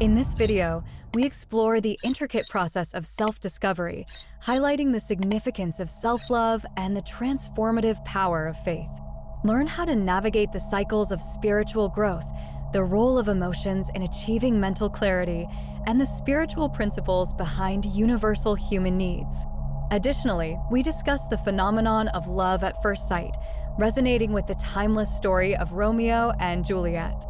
In this video, we explore the intricate process of self-discovery, highlighting the significance of self-love and the transformative power of faith. Learn how to navigate the cycles of spiritual growth, the role of emotions in achieving mental clarity, and the spiritual principles behind universal human needs. Additionally, we discuss the phenomenon of love at first sight, resonating with the timeless story of Romeo and Juliet.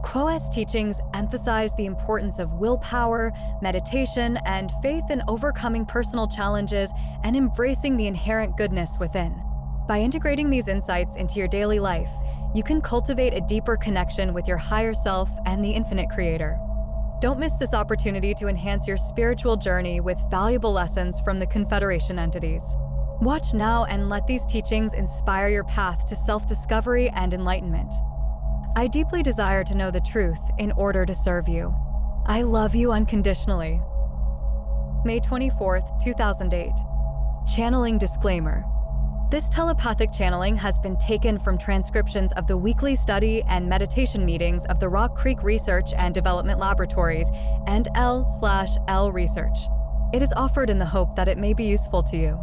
Quo's teachings emphasize the importance of willpower, meditation, and faith in overcoming personal challenges and embracing the inherent goodness within. By integrating these insights into your daily life, you can cultivate a deeper connection with your higher self and the infinite creator. Don't miss this opportunity to enhance your spiritual journey with valuable lessons from the Confederation entities. Watch now and let these teachings inspire your path to self-discovery and enlightenment. I deeply desire to know the truth in order to serve you. I love you unconditionally. May 24th, 2008. Channeling disclaimer. This telepathic channeling has been taken from transcriptions of the weekly study and meditation meetings of the Rock Creek Research and Development Laboratories and L/L Research. It is offered in the hope that it may be useful to you.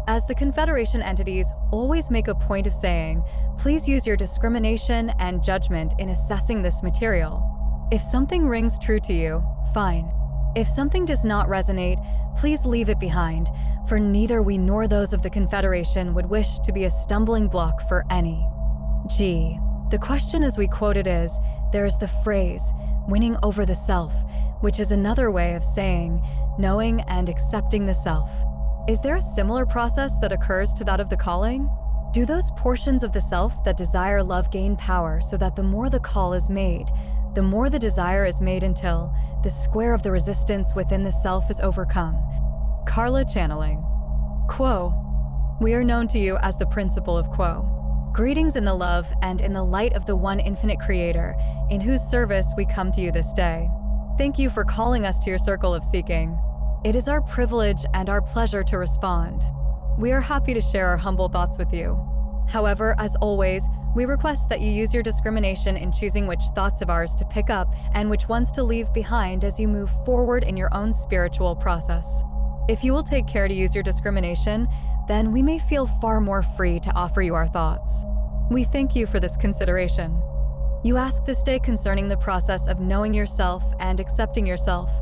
As the Confederation entities always make a point of saying, please use your discrimination and judgment in assessing this material. If something rings true to you, fine. If something does not resonate, please leave it behind, for neither we nor those of the Confederation would wish to be a stumbling block for any. The question as we quote it is, there is the phrase, winning over the self, which is another way of saying, knowing and accepting the self. Is there a similar process that occurs to that of the calling? Do those portions of the self that desire love gain power so that the more the call is made, the more the desire is made until the square of the resistance within the self is overcome? Carla channeling. Quo. We are known to you as the principle of Quo. Greetings in the love and in the light of the one infinite creator, in whose service we come to you this day. Thank you for calling us to your circle of seeking. It is our privilege and our pleasure to respond. We are happy to share our humble thoughts with you. However, as always, we request that you use your discrimination in choosing which thoughts of ours to pick up and which ones to leave behind as you move forward in your own spiritual process. If you will take care to use your discrimination, then we may feel far more free to offer you our thoughts. We thank you for this consideration. You ask this day concerning the process of knowing yourself and accepting yourself,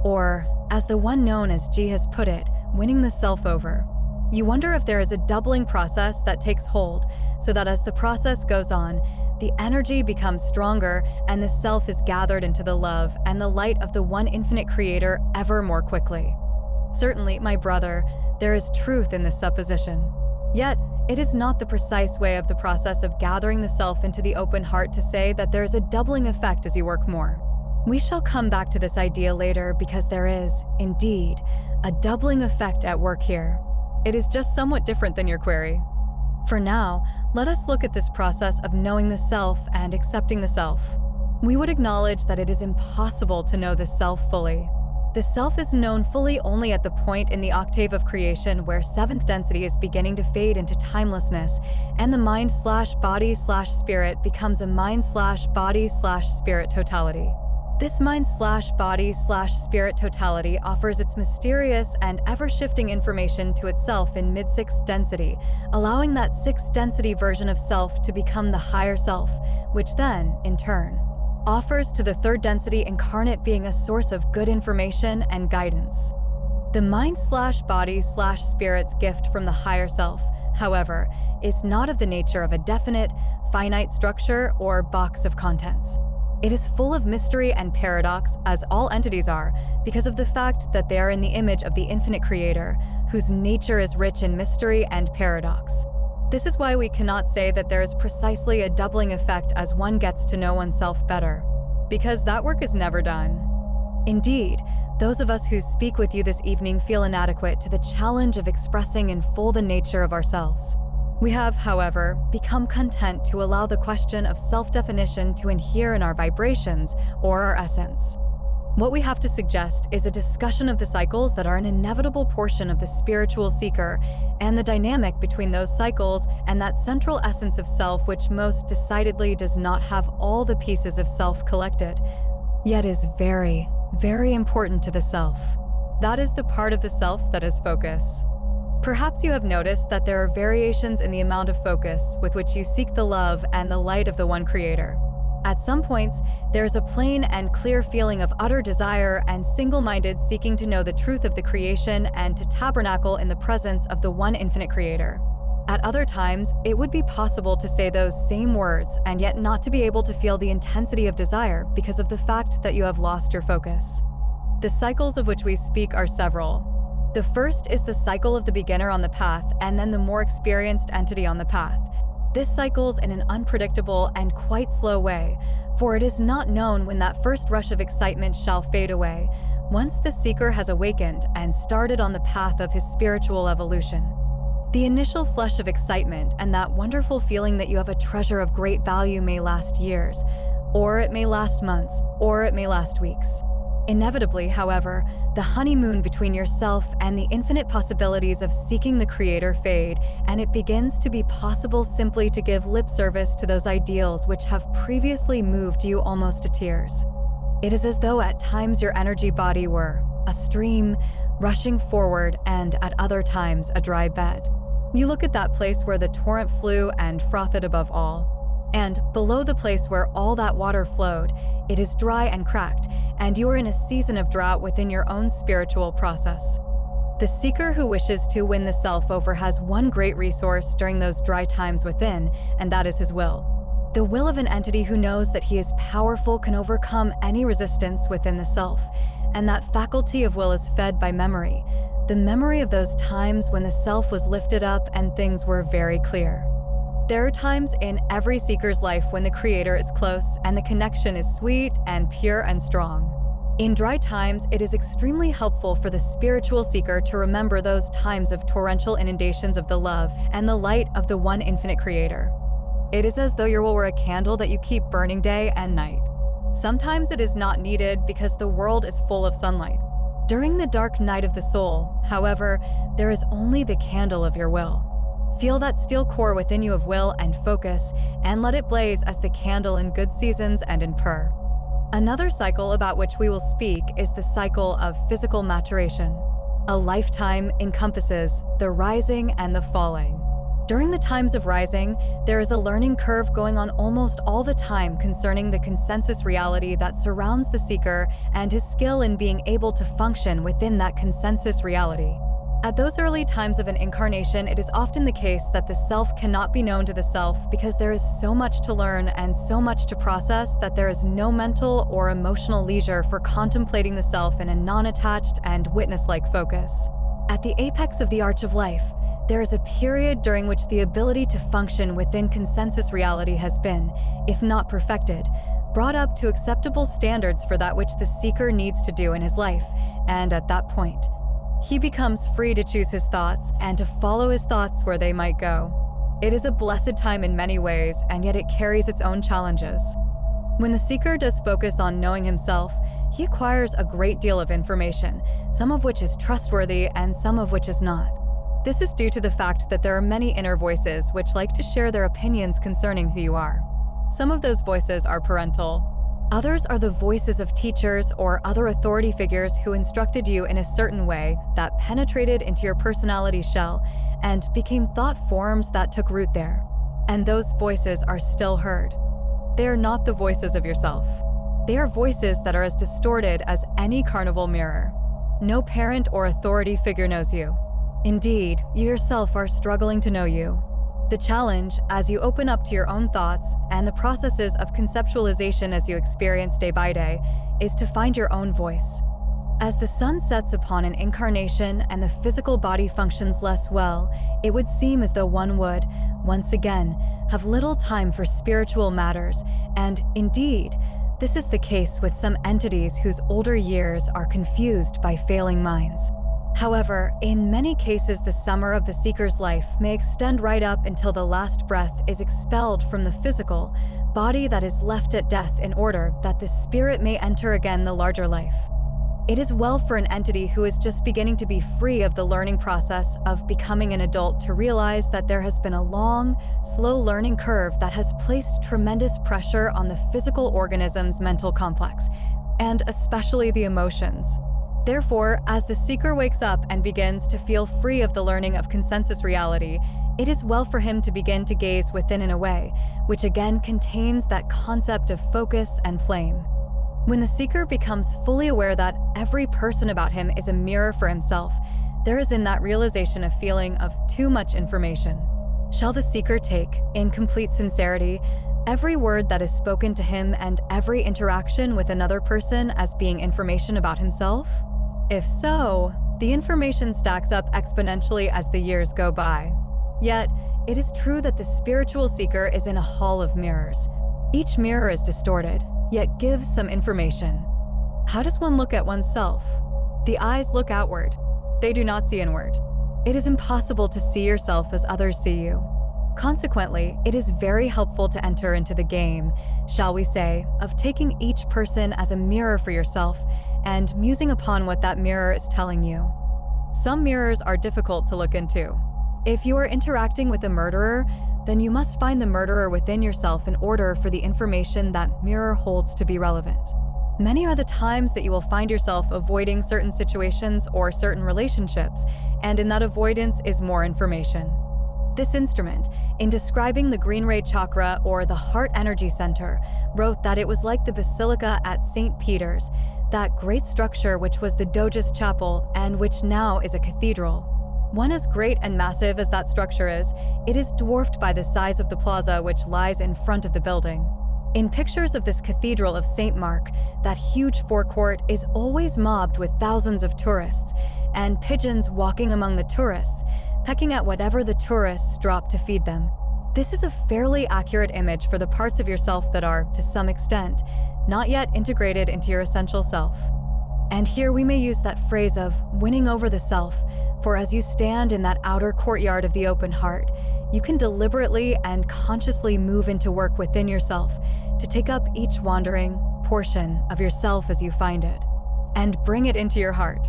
or, as the one known as G has put it, winning the self over. You wonder if there is a doubling process that takes hold, so that as the process goes on, the energy becomes stronger and the self is gathered into the love and the light of the one infinite creator ever more quickly. Certainly, my brother, there is truth in this supposition. Yet, it is not the precise way of the process of gathering the self into the open heart to say that there is a doubling effect as you work more. We shall come back to this idea later because there is, indeed, a doubling effect at work here. It is just somewhat different than your query. For now, let us look at this process of knowing the self and accepting the self. We would acknowledge that it is impossible to know the self fully. The self is known fully only at the point in the octave of creation where seventh density is beginning to fade into timelessness, and the mind/body/spirit becomes a mind/body/spirit totality. This mind/body/spirit totality offers its mysterious and ever-shifting information to itself in mid-sixth density, allowing that sixth density version of self to become the higher self, which then, in turn, offers to the third density incarnate being a source of good information and guidance. The mind/body/spirit's gift from the higher self, however, is not of the nature of a definite, finite structure or box of contents. It is full of mystery and paradox, as all entities are, because of the fact that they are in the image of the infinite creator, whose nature is rich in mystery and paradox. This is why we cannot say that there is precisely a doubling effect as one gets to know oneself better, because that work is never done. Indeed, those of us who speak with you this evening feel inadequate to the challenge of expressing in full the nature of ourselves. We have, however, become content to allow the question of self-definition to inhere in our vibrations or our essence. What we have to suggest is a discussion of the cycles that are an inevitable portion of the spiritual seeker and the dynamic between those cycles and that central essence of self which most decidedly does not have all the pieces of self collected. yet is very, very important to the self. That is the part of the self that is focus. Perhaps you have noticed that there are variations in the amount of focus with which you seek the love and the light of the one creator. At some points, there is a plain and clear feeling of utter desire and single-minded seeking to know the truth of the creation and to tabernacle in the presence of the one infinite creator. At other times, it would be possible to say those same words and yet not to be able to feel the intensity of desire because of the fact that you have lost your focus. The cycles of which we speak are several. The first is the cycle of the beginner on the path and then the more experienced entity on the path. This cycles in an unpredictable and quite slow way, for it is not known when that first rush of excitement shall fade away, once the seeker has awakened and started on the path of his spiritual evolution. The initial flush of excitement and that wonderful feeling that you have a treasure of great value may last years, or it may last months, or it may last weeks. Inevitably, however, the honeymoon between yourself and the infinite possibilities of seeking the Creator fade, and it begins to be possible simply to give lip service to those ideals which have previously moved you almost to tears. It is as though at times your energy body were a stream rushing forward and at other times a dry bed. You look at that place where the torrent flew and frothed above all. And below the place where all that water flowed, it is dry and cracked, and you are in a season of drought within your own spiritual process. The seeker who wishes to win the self over has one great resource during those dry times within, and that is his will. The will of an entity who knows that he is powerful can overcome any resistance within the self, and that faculty of will is fed by memory, the memory of those times when the self was lifted up and things were very clear. There are times in every seeker's life when the Creator is close and the connection is sweet and pure and strong. In dry times, it is extremely helpful for the spiritual seeker to remember those times of torrential inundations of the love and the light of the one infinite Creator. It is as though your will were a candle that you keep burning day and night. Sometimes it is not needed because the world is full of sunlight. During the dark night of the soul, however, there is only the candle of your will. Feel that steel core within you of will and focus, and let it blaze as the candle in good seasons and in purr. Another cycle about which we will speak is the cycle of physical maturation. A lifetime encompasses the rising and the falling. During the times of rising, there is a learning curve going on almost all the time concerning the consensus reality that surrounds the seeker and his skill in being able to function within that consensus reality. At those early times of an incarnation, it is often the case that the self cannot be known to the self because there is so much to learn and so much to process that there is no mental or emotional leisure for contemplating the self in a non-attached and witness-like focus. At the apex of the arch of life, there is a period during which the ability to function within consensus reality has been, if not perfected, brought up to acceptable standards for that which the seeker needs to do in his life, and at that point, he becomes free to choose his thoughts and to follow his thoughts where they might go. It is a blessed time in many ways, and yet it carries its own challenges. When the seeker does focus on knowing himself, he acquires a great deal of information, some of which is trustworthy and some of which is not. This is due to the fact that there are many inner voices which like to share their opinions concerning who you are. Some of those voices are parental. Others are the voices of teachers or other authority figures who instructed you in a certain way that penetrated into your personality shell and became thought forms that took root there. And those voices are still heard. They are not the voices of yourself. They are voices that are as distorted as any carnival mirror. No parent or authority figure knows you. Indeed, you yourself are struggling to know you. The challenge, as you open up to your own thoughts and the processes of conceptualization as you experience day by day, is to find your own voice. As the sun sets upon an incarnation and the physical body functions less well, it would seem as though one would, once again, have little time for spiritual matters, and indeed, this is the case with some entities whose older years are confused by failing minds. However, in many cases, the summer of the seeker's life may extend right up until the last breath is expelled from the physical body that is left at death in order that the spirit may enter again the larger life. It is well for an entity who is just beginning to be free of the learning process of becoming an adult to realize that there has been a long, slow learning curve that has placed tremendous pressure on the physical organism's mental complex. and especially the emotions. Therefore, as the seeker wakes up and begins to feel free of the learning of consensus reality, it is well for him to begin to gaze within in a way, which again contains that concept of focus and flame. When the seeker becomes fully aware that every person about him is a mirror for himself, there is in that realization a feeling of too much information. Shall the seeker take, in complete sincerity, every word that is spoken to him and every interaction with another person as being information about himself? If so, the information stacks up exponentially as the years go by. Yet, it is true that the spiritual seeker is in a hall of mirrors. Each mirror is distorted, yet gives some information. How does one look at oneself? The eyes look outward. They do not see inward. It is impossible to see yourself as others see you. Consequently, it is very helpful to enter into the game, shall we say, of taking each person as a mirror for yourself and musing upon what that mirror is telling you. Some mirrors are difficult to look into. If you are interacting with a murderer, then you must find the murderer within yourself in order for the information that mirror holds to be relevant. Many are the times that you will find yourself avoiding certain situations or certain relationships, and in that avoidance is more information. This instrument, in describing the green ray chakra or the heart energy center, wrote that it was like the basilica at St. Peter's, that great structure which was the Doge's chapel and which now is a cathedral. One as great and massive as that structure is, it is dwarfed by the size of the plaza which lies in front of the building. In pictures of this cathedral of St. Mark, that huge forecourt is always mobbed with thousands of tourists, and pigeons walking among the tourists, pecking at whatever the tourists drop to feed them. This is a fairly accurate image for the parts of yourself that are, to some extent, not yet integrated into your essential self. And here we may use that phrase of winning over the self, for as you stand in that outer courtyard of the open heart, you can deliberately and consciously move into work within yourself to take up each wandering portion of yourself as you find it, and bring it into your heart.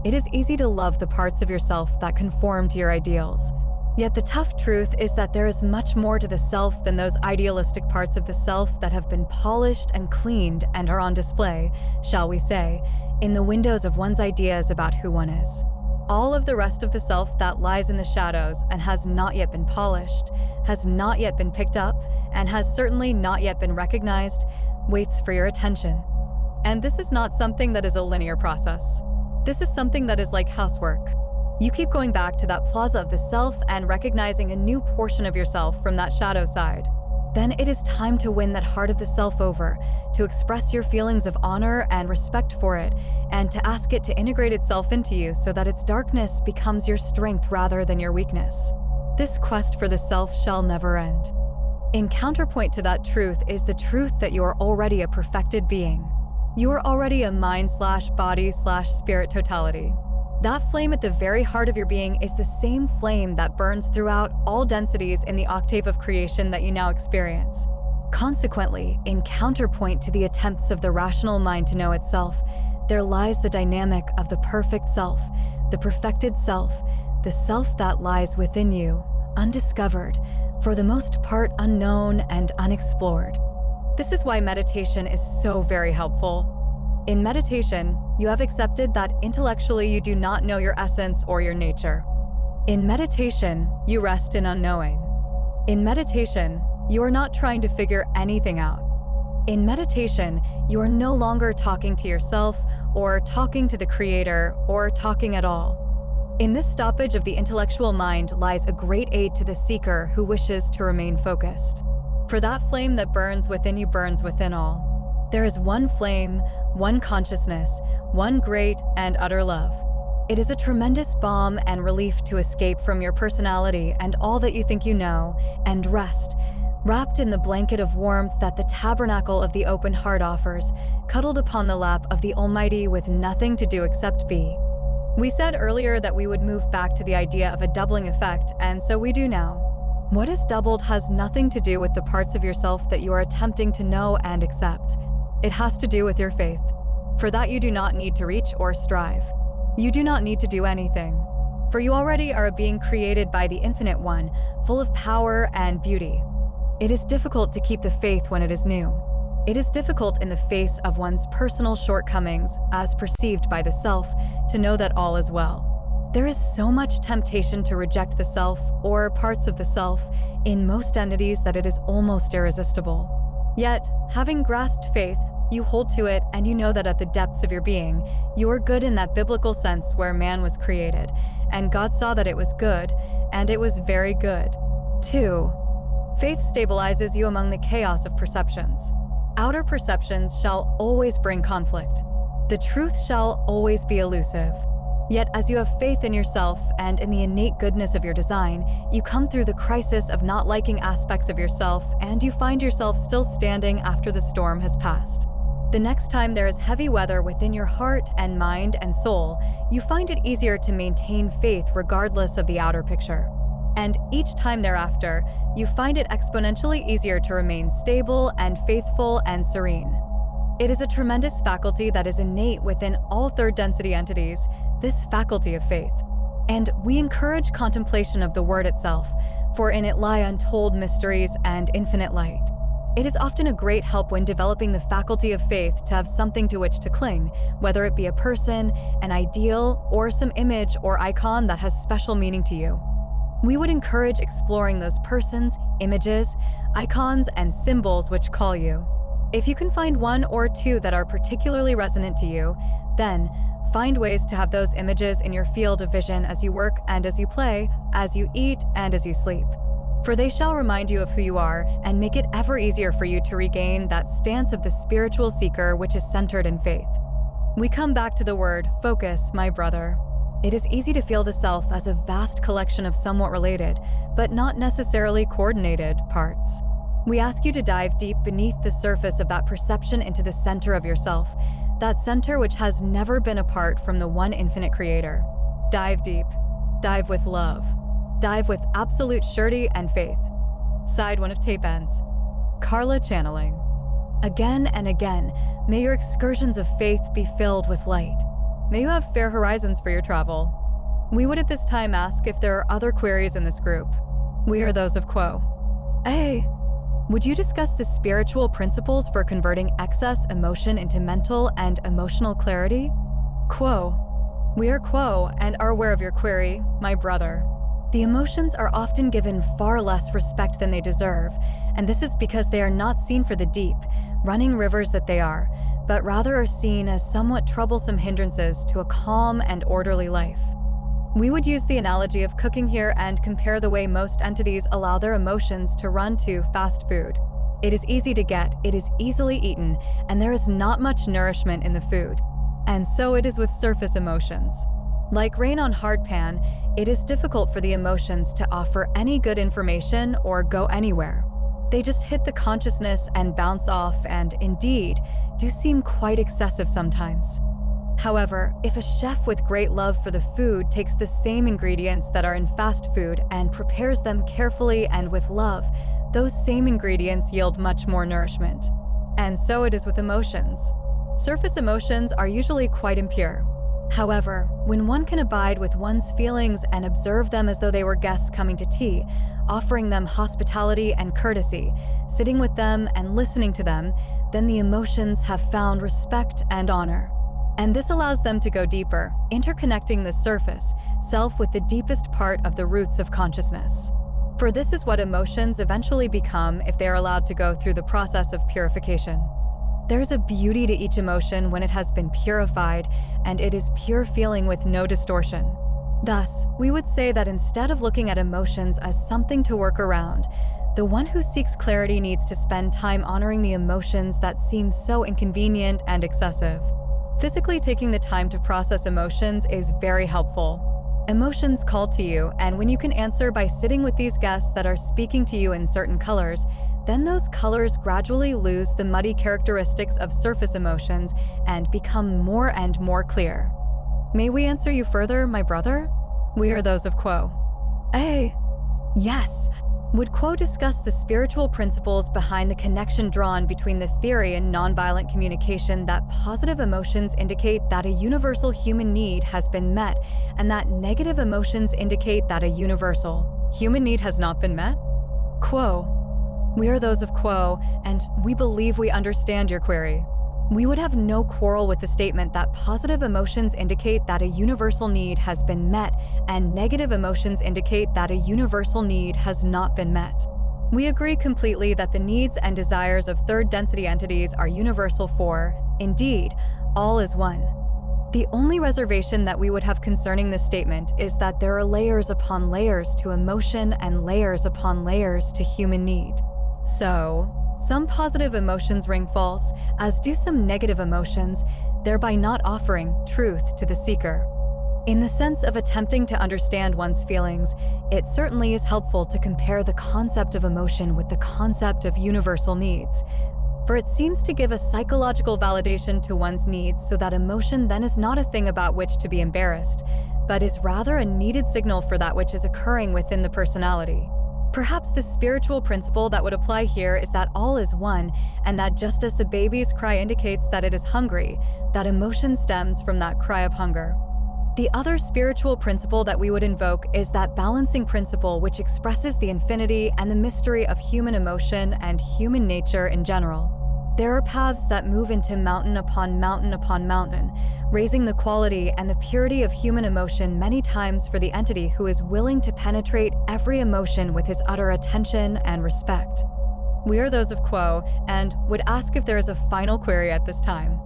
It is easy to love the parts of yourself that conform to your ideals. Yet the tough truth is that there is much more to the self than those idealistic parts of the self that have been polished and cleaned and are on display, shall we say, in the windows of one's ideas about who one is. All of the rest of the self that lies in the shadows and has not yet been polished, has not yet been picked up, and has certainly not yet been recognized, waits for your attention. And this is not something that is a linear process. This is something that is like housework. You keep going back to that plaza of the self and recognizing a new portion of yourself from that shadow side. Then it is time to win that heart of the self over, to express your feelings of honor and respect for it, and to ask it to integrate itself into you so that its darkness becomes your strength rather than your weakness. This quest for the self shall never end. In counterpoint to that truth is the truth that you are already a perfected being. You are already a mind/body/spirit totality. That flame at the very heart of your being is the same flame that burns throughout all densities in the octave of creation that you now experience. Consequently, in counterpoint to the attempts of the rational mind to know itself, there lies the dynamic of the perfect self, the perfected self, the self that lies within you, undiscovered, for the most part unknown and unexplored. This is why meditation is so very helpful. In meditation, you have accepted that intellectually you do not know your essence or your nature. In meditation, you rest in unknowing. In meditation, you are not trying to figure anything out. In meditation, you are no longer talking to yourself or talking to the Creator or talking at all. In this stoppage of the intellectual mind lies a great aid to the seeker who wishes to remain focused. For that flame that burns within you burns within all. There is one flame, one consciousness, one great and utter love. It is a tremendous balm and relief to escape from your personality and all that you think you know, and rest, wrapped in the blanket of warmth that the tabernacle of the open heart offers, cuddled upon the lap of the Almighty with nothing to do except be. We said earlier that we would move back to the idea of a doubling effect, and so we do now. What is doubled has nothing to do with the parts of yourself that you are attempting to know and accept. It has to do with your faith. For that you do not need to reach or strive. You do not need to do anything. For you already are a being created by the Infinite One, full of power and beauty. It is difficult to keep the faith when it is new. It is difficult in the face of one's personal shortcomings, as perceived by the self, to know that all is well. There is so much temptation to reject the self, or parts of the self, in most entities that it is almost irresistible. Yet, having grasped faith, you hold to it and you know that at the depths of your being, you are good in that biblical sense where man was created, and God saw that it was good, and it was very good. 2. Faith stabilizes you among the chaos of perceptions. Outer perceptions shall always bring conflict. The truth shall always be elusive. Yet as you have faith in yourself and in the innate goodness of your design, you come through the crisis of not liking aspects of yourself, and you find yourself still standing after the storm has passed. The next time there is heavy weather within your heart and mind and soul, you find it easier to maintain faith regardless of the outer picture. And each time thereafter, you find it exponentially easier to remain stable and faithful and serene. It is a tremendous faculty that is innate within all third-density entities, this faculty of faith. And we encourage contemplation of the word itself, for in it lie untold mysteries and infinite light. It is often a great help when developing the faculty of faith to have something to which to cling, whether it be a person, an ideal, or some image or icon that has special meaning to you. We would encourage exploring those persons, images, icons, and symbols which call you. If you can find one or two that are particularly resonant to you, then find ways to have those images in your field of vision as you work and as you play, as you eat and as you sleep. For they shall remind you of who you are and make it ever easier for you to regain that stance of the spiritual seeker which is centered in faith. We come back to the word focus, my brother. It is easy to feel the self as a vast collection of somewhat related, but not necessarily coordinated, parts. We ask you to dive deep beneath the surface of that perception into the center of yourself, that center which has never been apart from the one infinite creator. Dive deep. Dive with love. Dive with absolute surety and faith. Side 1 of tape ends. Carla channeling. Again and again, may your excursions of faith be filled with light. May you have fair horizons for your travel. We would at this time ask if there are other queries in this group. We are those of Quo. Hey, would you discuss the spiritual principles for converting excess emotion into mental and emotional clarity? Quo. We are Quo and are aware of your query, my brother. The emotions are often given far less respect than they deserve, and this is because they are not seen for the deep, running rivers that they are, but rather are seen as somewhat troublesome hindrances to a calm and orderly life. We would use the analogy of cooking here and compare the way most entities allow their emotions to run to fast food. It is easy to get, it is easily eaten, and there is not much nourishment in the food. And so it is with surface emotions. Like rain on hard pan, it is difficult for the emotions to offer any good information or go anywhere. They just hit the consciousness and bounce off, and indeed, do seem quite excessive sometimes. However, if a chef with great love for the food takes the same ingredients that are in fast food and prepares them carefully and with love, those same ingredients yield much more nourishment. And so it is with emotions. Surface emotions are usually quite impure. However, when one can abide with one's feelings and observe them as though they were guests coming to tea, offering them hospitality and courtesy, sitting with them and listening to them, then the emotions have found respect and honor. And this allows them to go deeper, interconnecting the surface, self with the deepest part of the roots of consciousness. For this is what emotions eventually become if they are allowed to go through the process of purification. There is a beauty to each emotion when it has been purified, and it is pure feeling with no distortion. Thus, we would say that instead of looking at emotions as something to work around, the one who seeks clarity needs to spend time honoring the emotions that seem so inconvenient and excessive. Physically taking the time to process emotions is very helpful. Emotions call to you, and when you can answer by sitting with these guests that are speaking to you in certain colors, then those colors gradually lose the muddy characteristics of surface emotions and become more and more clear. May we answer you further, my brother? We are those of Quo. Hey, yes. Would Quo discuss the spiritual principles behind the connection drawn between the theory in nonviolent communication that positive emotions indicate that a universal human need has been met, and that negative emotions indicate that a universal human need has not been met? Quo. We are those of Quo, and we believe we understand your query. We would have no quarrel with the statement that positive emotions indicate that a universal need has been met, and negative emotions indicate that a universal need has not been met. We agree completely that the needs and desires of third-density entities are universal for, indeed, all is one. The only reservation that we would have concerning this statement is that there are layers upon layers to emotion and layers upon layers to human need. So, some positive emotions ring false, as do some negative emotions, thereby not offering truth to the seeker. In the sense of attempting to understand one's feelings, it certainly is helpful to compare the concept of emotion with the concept of universal needs, for it seems to give a psychological validation to one's needs so that emotion then is not a thing about which to be embarrassed, but is rather a needed signal for that which is occurring within the personality. Perhaps the spiritual principle that would apply here is that all is one, and that just as the baby's cry indicates that it is hungry, that emotion stems from that cry of hunger. The other spiritual principle that we would invoke is that balancing principle which expresses the infinity and the mystery of human emotion and human nature in general. There are paths that move into mountain upon mountain upon mountain, raising the quality and the purity of human emotion many times for the entity who is willing to penetrate every emotion with his utter attention and respect. We are those of Quo, and would ask if there is a final query at this time.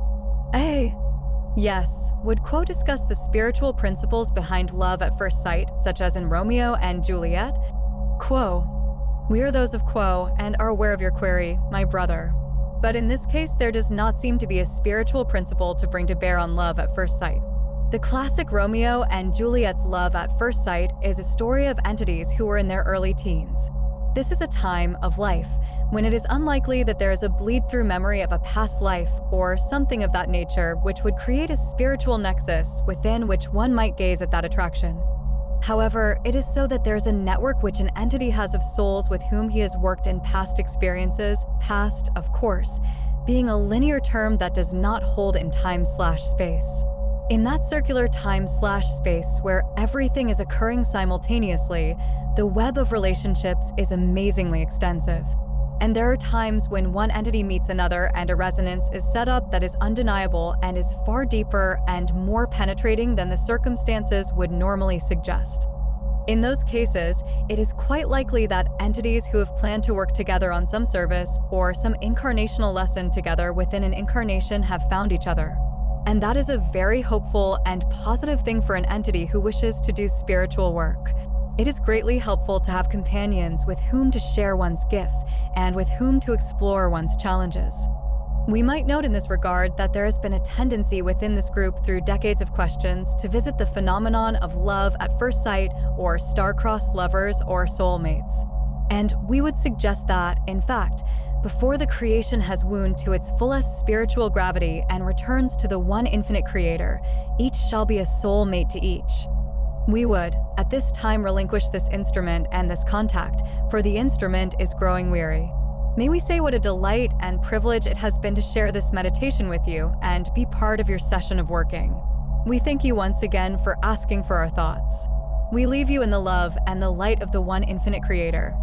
Yes, would Quo discuss the spiritual principles behind love at first sight, such as in Romeo and Juliet? Quo. We are those of Quo, and are aware of your query, my brother. But in this case, there does not seem to be a spiritual principle to bring to bear on love at first sight. The classic Romeo and Juliet's love at first sight is a story of entities who were in their early teens. This is a time of life when it is unlikely that there is a bleed-through memory of a past life or something of that nature which would create a spiritual nexus within which one might gaze at that attraction. However, it is so that there is a network which an entity has of souls with whom he has worked in past experiences, past, of course, being a linear term that does not hold in time/space. In that circular time/space where everything is occurring simultaneously, the web of relationships is amazingly extensive. And there are times when one entity meets another and a resonance is set up that is undeniable and is far deeper and more penetrating than the circumstances would normally suggest. In those cases, it is quite likely that entities who have planned to work together on some service or some incarnational lesson together within an incarnation have found each other. And that is a very hopeful and positive thing for an entity who wishes to do spiritual work. It is greatly helpful to have companions with whom to share one's gifts and with whom to explore one's challenges. We might note in this regard that there has been a tendency within this group through decades of questions to visit the phenomenon of love at first sight or star-crossed lovers or soulmates. And we would suggest that, in fact, before the creation has wound to its fullest spiritual gravity and returns to the one infinite creator, each shall be a soulmate to each. We would, at this time, relinquish this instrument and this contact, for the instrument is growing weary. May we say what a delight and privilege it has been to share this meditation with you and be part of your session of working. We thank you once again for asking for our thoughts. We leave you in the love and the light of the one infinite creator.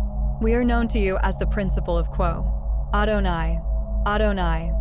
We are known to you as the principle of Quo. Adonai, Adonai.